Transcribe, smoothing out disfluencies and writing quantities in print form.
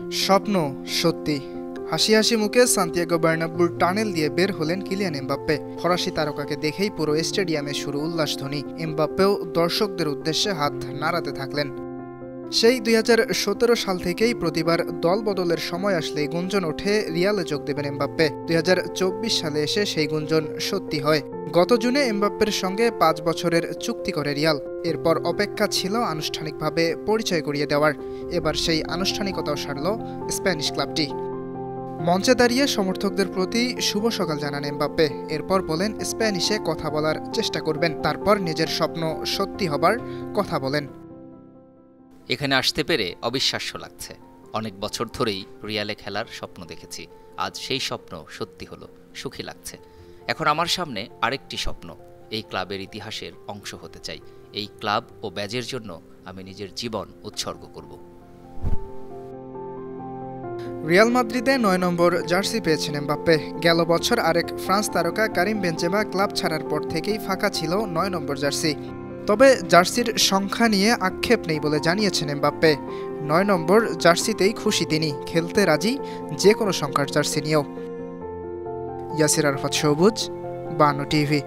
স্বপ্ন সত্যি। হাসি হাসি মুখে সান্তিয়াগো বার্নাব্যুর টানেল দিয়ে বের হলেন কিলিয়ান এমবাপ্পে। ফরাসি তারকাকে দেখেই পুরো স্টেডিয়ামে শুরু উল্লাসধ্বনি। এমবাপ্পেও দর্শকদের উদ্দেশ্যে হাত নাড়াতে থাকলেন। সেই ২০১৭ সাল থেকেই প্রতিবার দল বদলের সময় আসলেই গুঞ্জন ওঠে রিয়ালে যোগ দেবেন এমবাপ্পে। ২০২৪ সালে এসে সেই গুঞ্জন সত্যি হয়। গত জুনে এমবাপ্পের সঙ্গে ৫ বছরের চুক্তি করে রিয়াল। এরপর অপেক্ষা ছিল আনুষ্ঠানিকভাবে পরিচয় করিয়ে দেওয়ার। এবার সেই আনুষ্ঠানিকতাও সারল স্প্যানিশ ক্লাবটি। মঞ্চে দাঁড়িয়ে সমর্থকদের প্রতি শুভ সকাল জানান এমবাপ্পে। এরপর বলেন স্প্যানিশে কথা বলার চেষ্টা করবেন, তারপর নিজের স্বপ্ন সত্যি হবার কথা বলেন। এখানে আসতে পেরে অবিশ্বাস্য লাগছে। অনেক বছর ধরেই রিয়ালে খেলার স্বপ্ন দেখেছি। আজ সেই স্বপ্ন সত্যি হলো, সুখী লাগছে। এখন আমার সামনে আরেকটি স্বপ্ন, এই ক্লাবের ইতিহাসের অংশ হতে চাই। এই ক্লাব ও ব্যাজের জন্য আমি নিজের জীবন উৎসর্গ করব। রিয়াল মাদ্রিদে ৯ নম্বর জার্সি পেয়েছেন এমবাপ্পে। গেল বছর আরেক ফ্রান্স তারকা কারিম বেনজেমা ক্লাব ছাড়ার পর থেকেই ফাঁকা ছিল ৯ নম্বর জার্সি। তবে জার্সির সংখ্যা নিয়ে আক্ষেপ নেই বলে জানিয়েছেন এমবাপ্পে। ৯ নম্বর জার্সিতেই খুশি তিনি, খেলতে রাজি যে কোনো সংখ্যার জার্সি নিয়েও। ইয়াসির আরাফাত সবুজ, বানো টিভি।